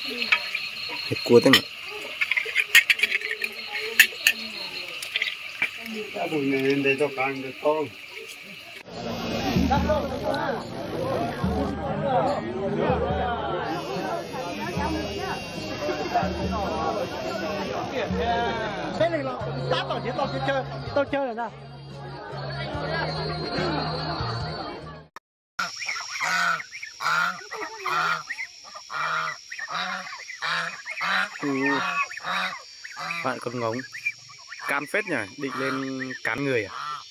Ếch cua thế nhỉ? Đã bùi này để cho càng được con. Thế này là đá tỏi chứ tao chơi là sao? Bạn con ngống can phết nhỉ, định lên cán người à?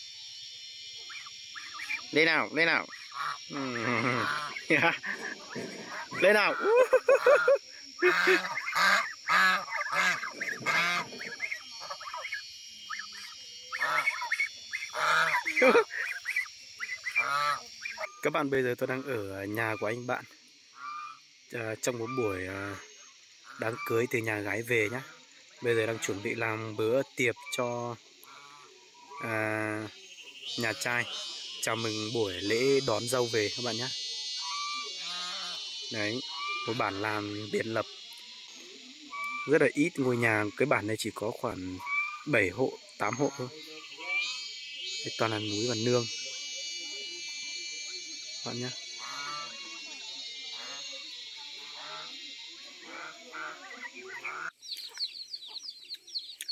Lên nào, lên nào. Lên nào. Các bạn, bây giờ tôi đang ở nhà của anh bạn trong một buổi đám cưới từ nhà gái về nhá. Bây giờ đang chuẩn bị làm bữa tiệc cho nhà trai, chào mừng buổi lễ đón dâu về các bạn nhé. Đấy, một bản làm biệt lập, rất là ít ngôi nhà. Cái bản này chỉ có khoảng 7 hộ, 8 hộ thôi. Đây, toàn là núi và nương các bạn nhé.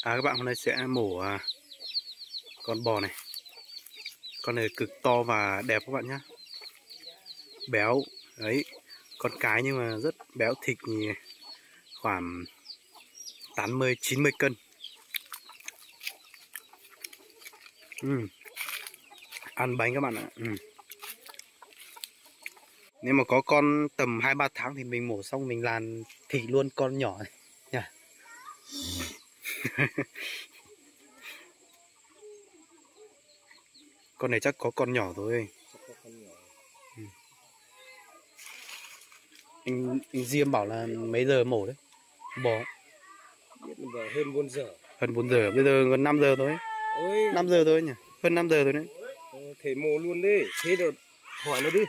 Các bạn, hôm nay sẽ mổ con bò này. Con này cực to và đẹp các bạn nhé. Béo đấy, con cái nhưng mà rất béo, thịt thì khoảng 80-90 cân. Ăn bánh các bạn ạ. Nếu mà có con tầm 2-3 tháng thì mình mổ xong mình làm thịt luôn con nhỏ này nha. Con này chắc có con nhỏ thôi. Anh Diêm bảo là mấy giờ mổ đấy? Bò Hơn 4 giờ. Hơn 4 giờ, bây giờ gần 5 giờ thôi. Ôi, 5 giờ thôi nhỉ? Hơn 5 giờ thôi đấy. thể mổ luôn đi, thế rồi hỏi nó đi.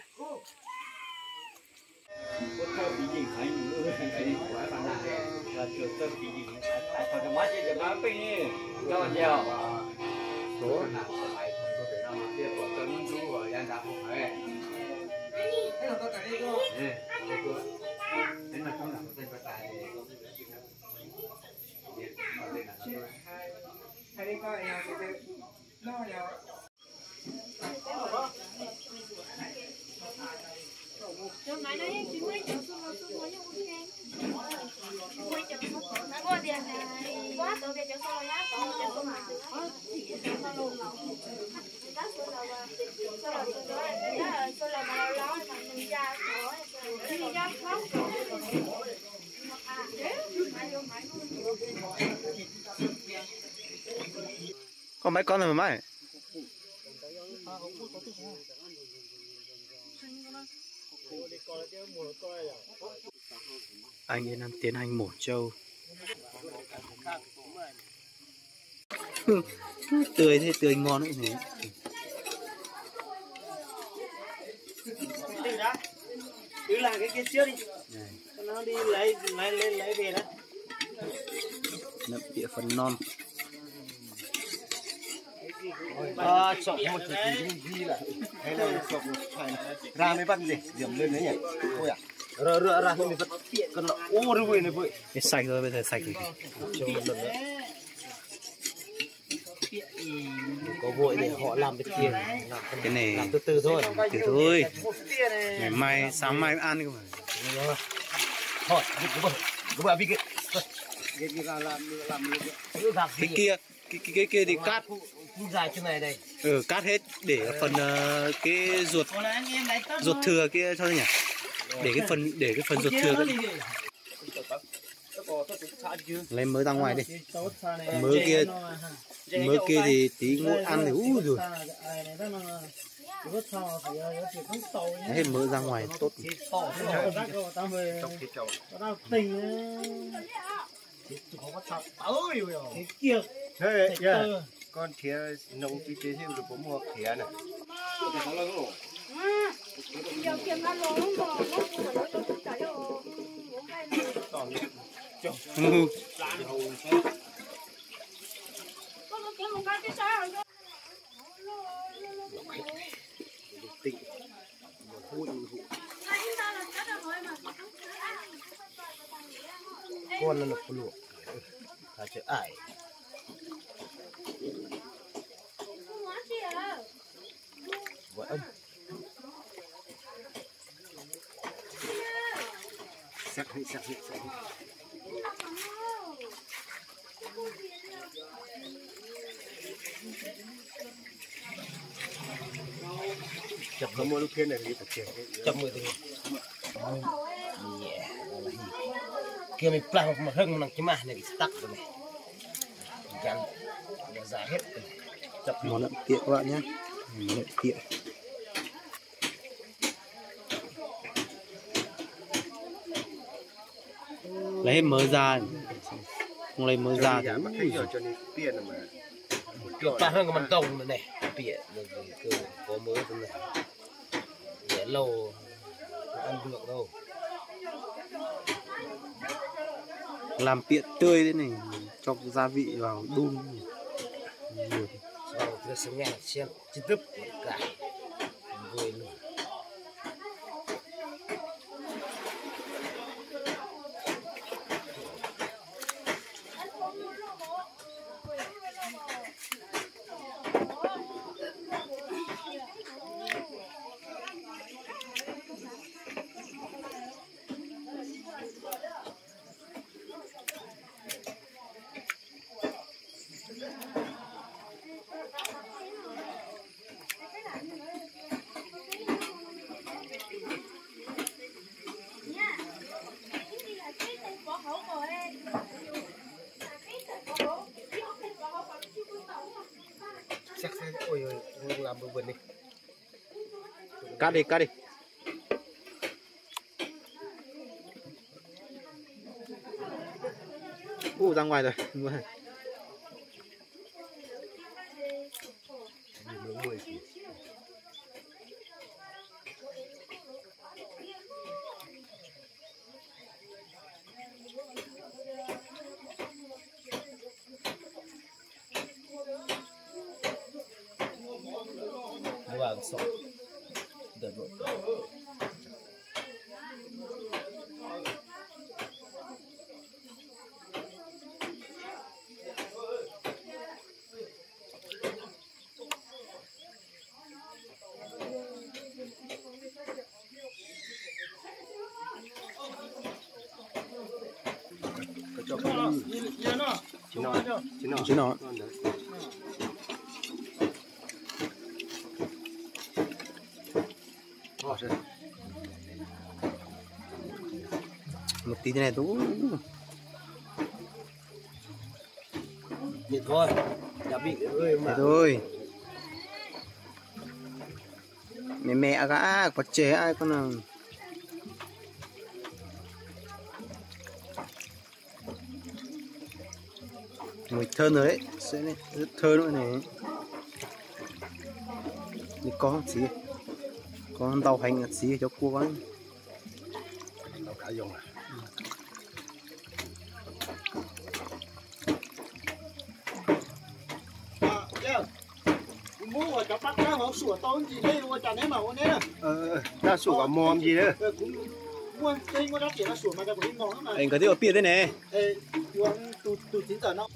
Có mấy con rồi mà mày? Anh ấy đang tiến hành mổ trâu. Tươi thế, tươi ngon đấy này. Cứ làm cái kia trước đi. Cho nó đi lấy về đó. Nậm địa phần non. Chọn một cái gì là hay là chọn một phải ra mới bắt gì điểm lên đấy nhỉ? Thôi à? Ra không thì vẫn cần là ô đấy vui này vui. Cái sạch rồi, bây giờ sạch rồi. Có vội để họ làm cái tiền, Cái này làm từ từ thôi. từ thôi. Ngày mai, sáng mai ăn không phải. Thôi, cứ bảo vì cái Cái kia thì cắt dài trên này đây. cắt hết để phần cái ruột thừa kia thôi nhỉ. Để cái phần ruột thừa cái lấy mớ ra ngoài đi. Mớ kia thì tí ngồi ăn thì rồi. Hết mỡ ra ngoài tốt. con thìa nông chi chế thêm được có mua thìa này. Còn Ngu. Con nó nộp lụa thả chơi ải gọi ông sắc hị chập có mua lúc kia này đi tập chơi chập 10 tiếng kia mình plăng mà hưng nó cái mà này bị tắc rồi này chán nó ra hết rồi chập Món lợn tiện các bạn nhé. Món lợn tiện. Lấy hết mớ ra. Không lấy mớ ra thì cho nên tiền mà kiểu ta hơn cái đồng này này bịa có mới thế này để lâu ăn được đâu làm tiện tươi thế này, cho gia vị vào đun nhiều. sau thì sẽ nghe xem chi tiết cả vui luôn. Chắc thế, ôi ôi, làm bữa vườn đi. Cắt đi. Ra ngoài rồi. Vào sổ. Được rồi. Chín nó. Một tí thế này tú. Vậy thôi, đã bị ơi mà. Thế thôi. Mẹ gã có chế ai con nào. Mùi thơm rồi đấy, sẽ này rất thơm nữa này. Đi có gì, có tàu hành gì cho cua con. Tàu cá dùng à? Mua cho bắt ra họ sủa tao gì đây mà chả nên mà ô nè. Ra sủa cả mồm gì nữa. Mua đây mua ra chỉ là sủa mà ra cũng ngon mà. Anh có thể ở biển đây nè. Ê, uống tụ 9 giờ nó.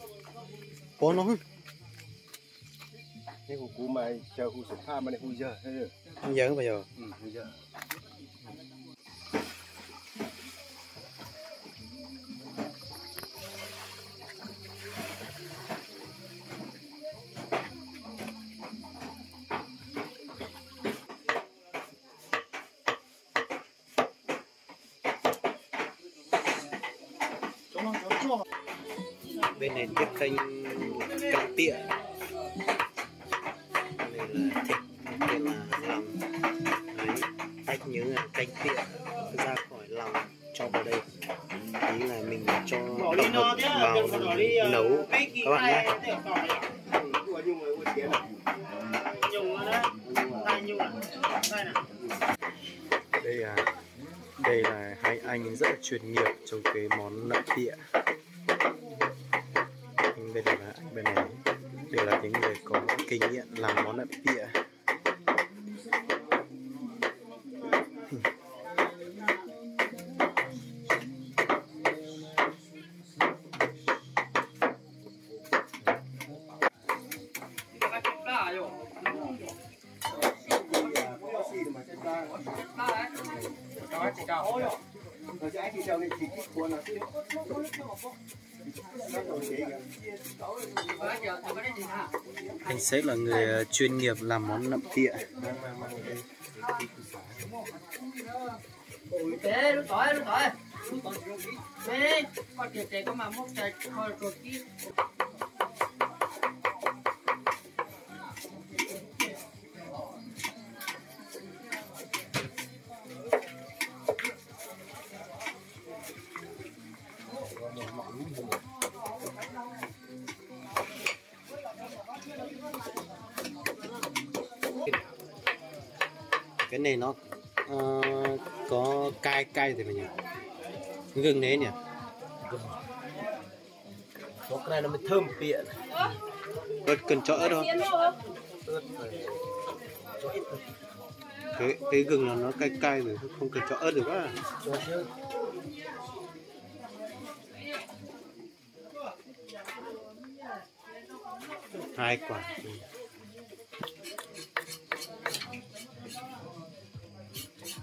Có nó. Cái hủ cú mà chờ hủ sụp pha mà này hủ giờ hay được. Không giờ bây giờ. Hủ giờ. Bên này tiếp canh canh tịa. Đây là thịt, đây là lòng. Đấy, tách nhớ là canh tịa ra khỏi lòng cho vào đây. Ý là mình cho tổng hợp vào nấu các bạn nhé. Đây là hai anh rất là chuyên nghiệp trong cái món lợn tịa. anh bên này và anh bên này đều là những người có kinh nghiệm làm món nậm pịa. Anh Sếp là người chuyên nghiệp làm món nậm pịa. Cái này nó có cay cay thì mình nhỉ, gừng đấy nhỉ, Có cái này nó mới thơm pịa. ớt cần cho ớt không? Cái gừng là nó cay cay rồi, không cần cho ớt được á. Cho chứ. Hai quả.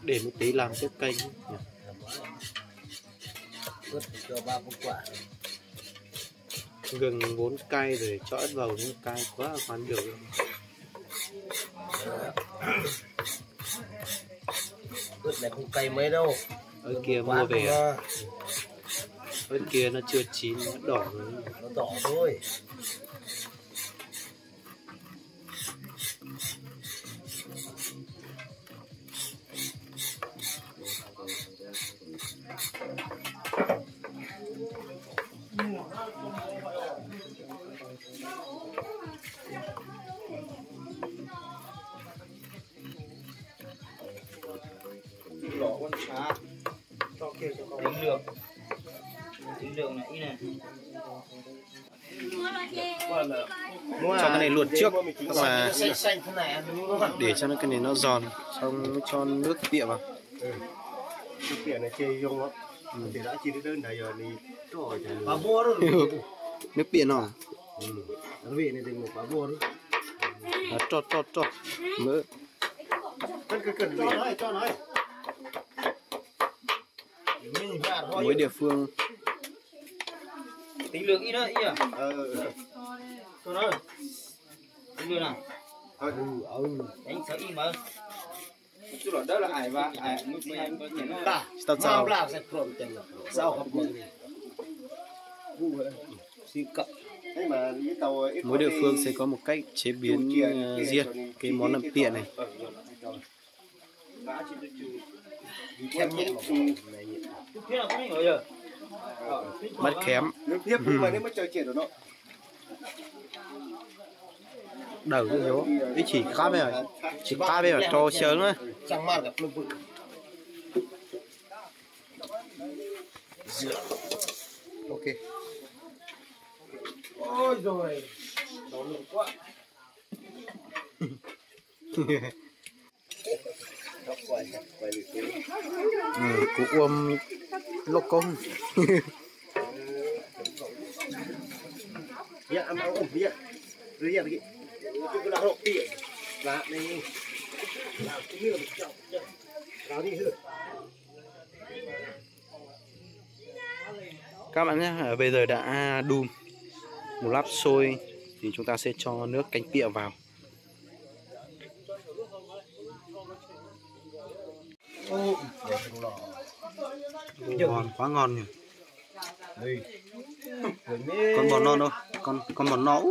Để một tí làm tiếp canh nhỉ. Ớt cho 3 quả. Gừng vốn cay rồi cho ớt vào nó cay quá khoan được. Ớt này không cay mấy đâu. Ớt kia mua về à? Ớt kia nó chưa chín, nó đỏ rồi. Nó đỏ thôi. Tính lượng này này. Cho cái này luộc trước mà Xanh xanh thế này ăn đúng không? để cho nó cái này nó giòn, xong cho nước pịa vào. Cái pịa này chơi dùng lắm. Thì đã chi đơn này giờ thì rồi bà bua đó. Nước pịa nó Nó vị này thì một bà bua đó. Trót mỡ. Cần cho nói. Mỗi địa phương Tính lượng ít đó, ít à? Cho nó. Tính lượng nào? Đánh sợ ít mà. Chú đó đó là ải và ải mức mấy anh có nhìn nó. sao là sẽ trộn tiền là sao không mực đi. Xin cặp. Mỗi địa phương sẽ có một cách chế biến riêng cái món nậm pịa này. Mất kém. Đầu cái dấu, cái chỉ cá bây giờ cho sớm á. Chẳng mang gặp lưng. Ok. Ôi rồi, đau lưng quá. Cụ ôm lốc công. Ya, ăn ổn đi ạ. Rồi ya, cái là hộp tiền. Là này. Là cũng như là một chậu. Ráo đi hết. Các bạn nhé, bây giờ đã đun một lát sôi thì chúng ta sẽ cho nước canh pịa vào. Ngon, quá ngon nhỉ. Con bò non đâu, con bò nó.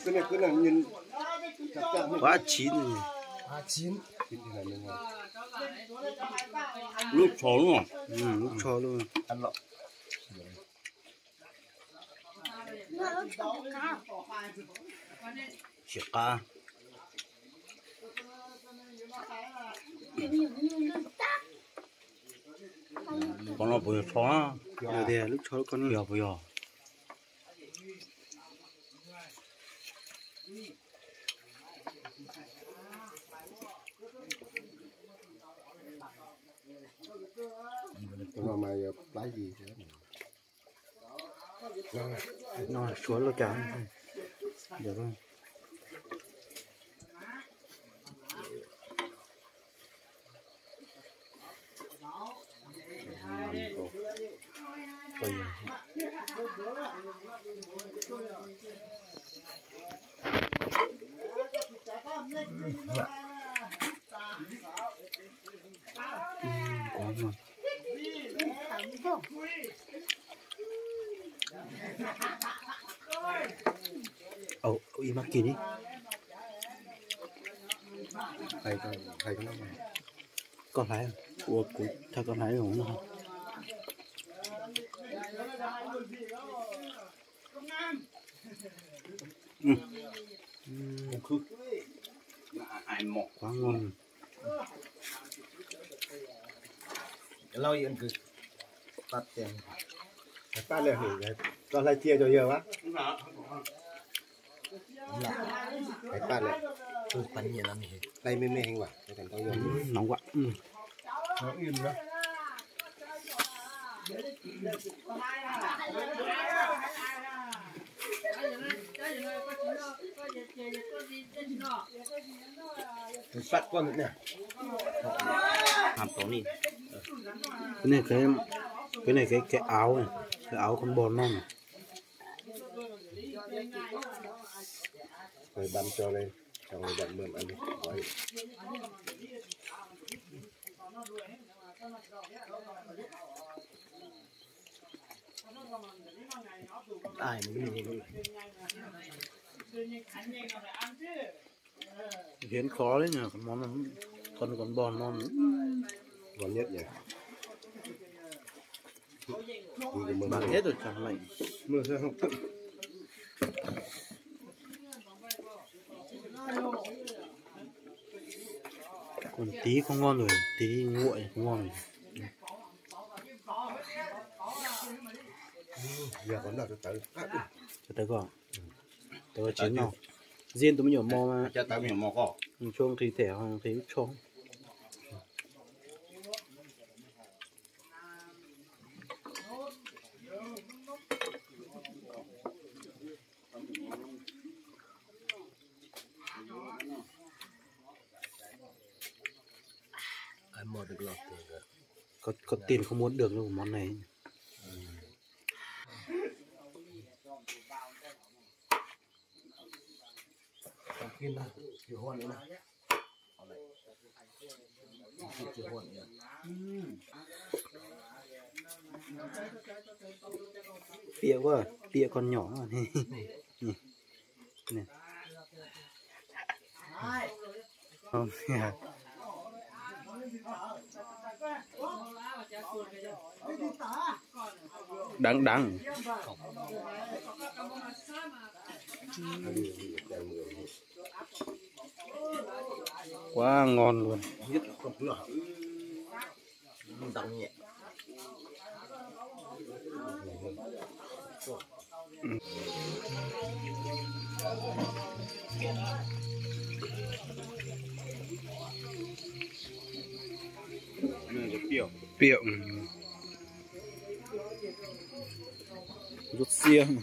Cái này nhìn Quá chín rồi. chín. Lúc chó luôn. Lúc chó luôn. Ăn lọ. Chỉ cá. Con nó bự chó. Thì lúc chó con nhiều bây giờ. Mà mày lấy gì thế? Nó xuống lo chán. Được rồi. Quá ngon. Im mắc kín đi. Thầy có nói này. Con thấy của thật con thấy không nó. Quá ngon. Lâu yên cứ tắt tiền. Tắt liền thì con lại chia cho nhiều quá. Phải tắt lại. Bánh nhiều lắm thì đây mê hình quả. Thành tao dùng. Nóng quá. Nó yên đó. Phát con nữa nè. Hàm tổ đi. Cái này cái áo này, cái áo con bò non này. Rồi băm cho lên, xong rồi băm mượn ăn đi. Ai mà cái này Hiến khó đấy nhỉ, con món con bò non ngon nhất nhỉ. bán hết rồi chẳng lạnh. Mưa sẽ không tự. Còn tí không ngon rồi, tí nguội không ngon rồi. Giờ còn nào tới. Cho tới còn. Tới chín nào. Riêng tôi mới nhiều mò mà. Cho tao nhiều mò cỏ. Chuông thì thẻ hoặc thì chuông. Ai mua được lọt rồi. Có tiền không muốn được đâu món này. Khi nào chịu hôn nữa này. Chịu hôn nữa. Pịa quá, pịa con nhỏ mà. Này. Không, đắng. Quá ngon luôn. Nhất là con lửa. Đắng nhẹ. Piệu. Rút xiêng.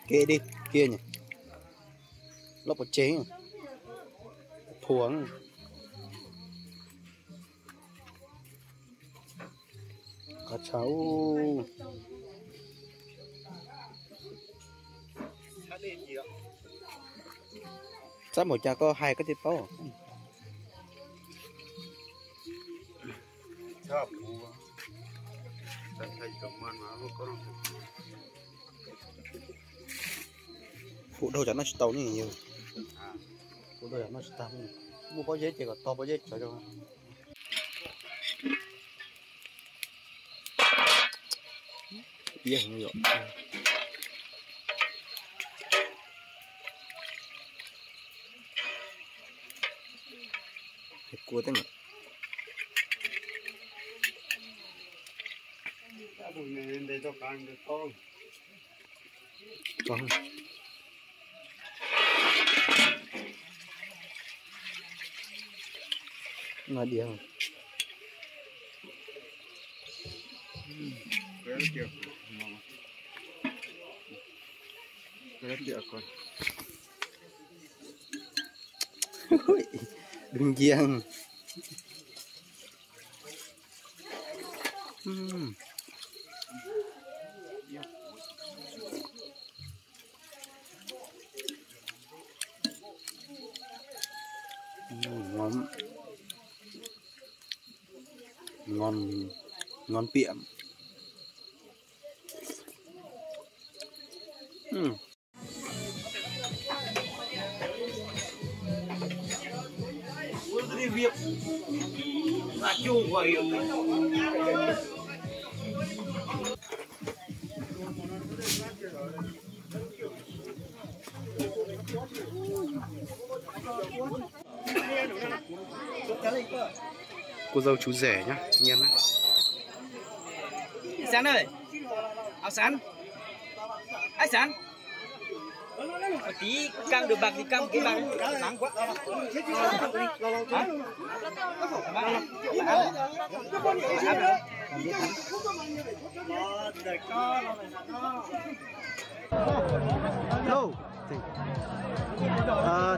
Kê đi, kia nhỉ. Lóc vào chế nhỉ. Thuống. Cá cháu. Sắp một cha có 2 cái thịt bao. Chọc. Phụ đâu chẳng nó tàu này nhiều. Phụ đâu chẳng nó tàu này. Mua bao giấy chỉ có to bao giấy cho cho. Bia không nhiều. cua thế nhỉ? Để cho càng được con. Con. Nó điên. Cái kia. Cái kia con. Đừng giang. Ngon, ngon, ngon piệm. Đi việc là chung vậy. Cô dâu chú rể nhá, nhiên á. Sán ơi, áo sán, ai sán? Một tí căng được bạc thì căng cái bạc nắng quá. Hello.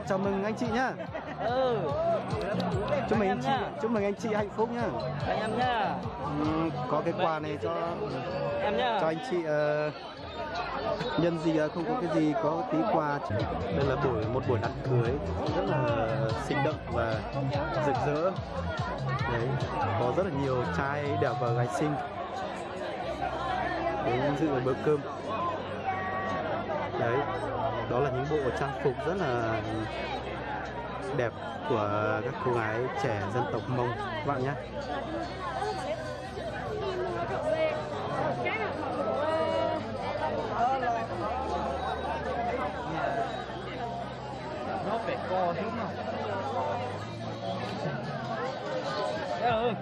Chào mừng anh chị nhá. Chúc mừng anh chị hạnh phúc nhá. Anh em nhá. Có cái quà này cho Em nhá. cho anh chị nhân gì không có cái gì, có tí quà. Đây là một buổi đám cưới rất là sinh động và rực rỡ. Đấy, có rất là nhiều trai đẹp và gái xinh đến dự bữa cơm. Đấy, đó là những bộ trang phục rất là đẹp của các cô gái trẻ dân tộc Mông các bạn nhé. Nó phải co thế nào? Hello.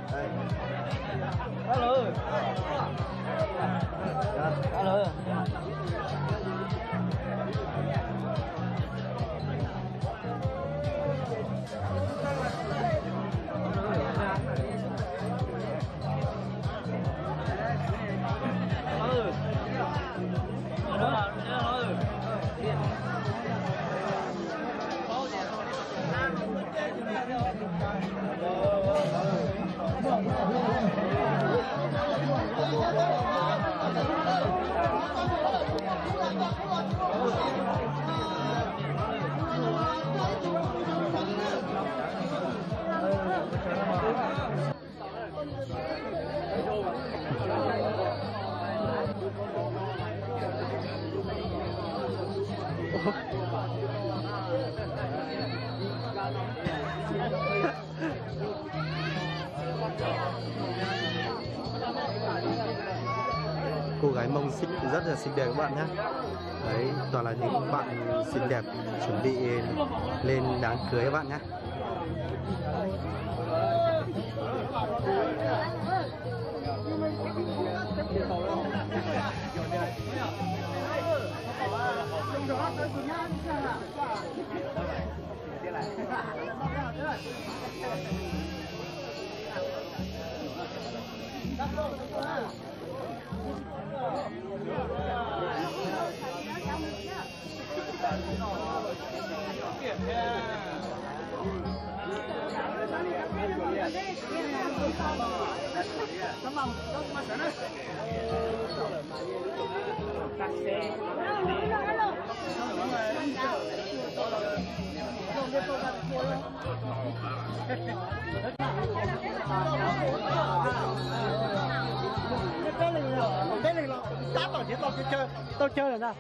Hello. Hello. Cô gái Mông xinh rất là xinh đẹp các bạn nhé. Đấy, toàn là những bạn xinh đẹp chuẩn bị lên đám cưới các bạn nhé. Tôi chơi rồi nào.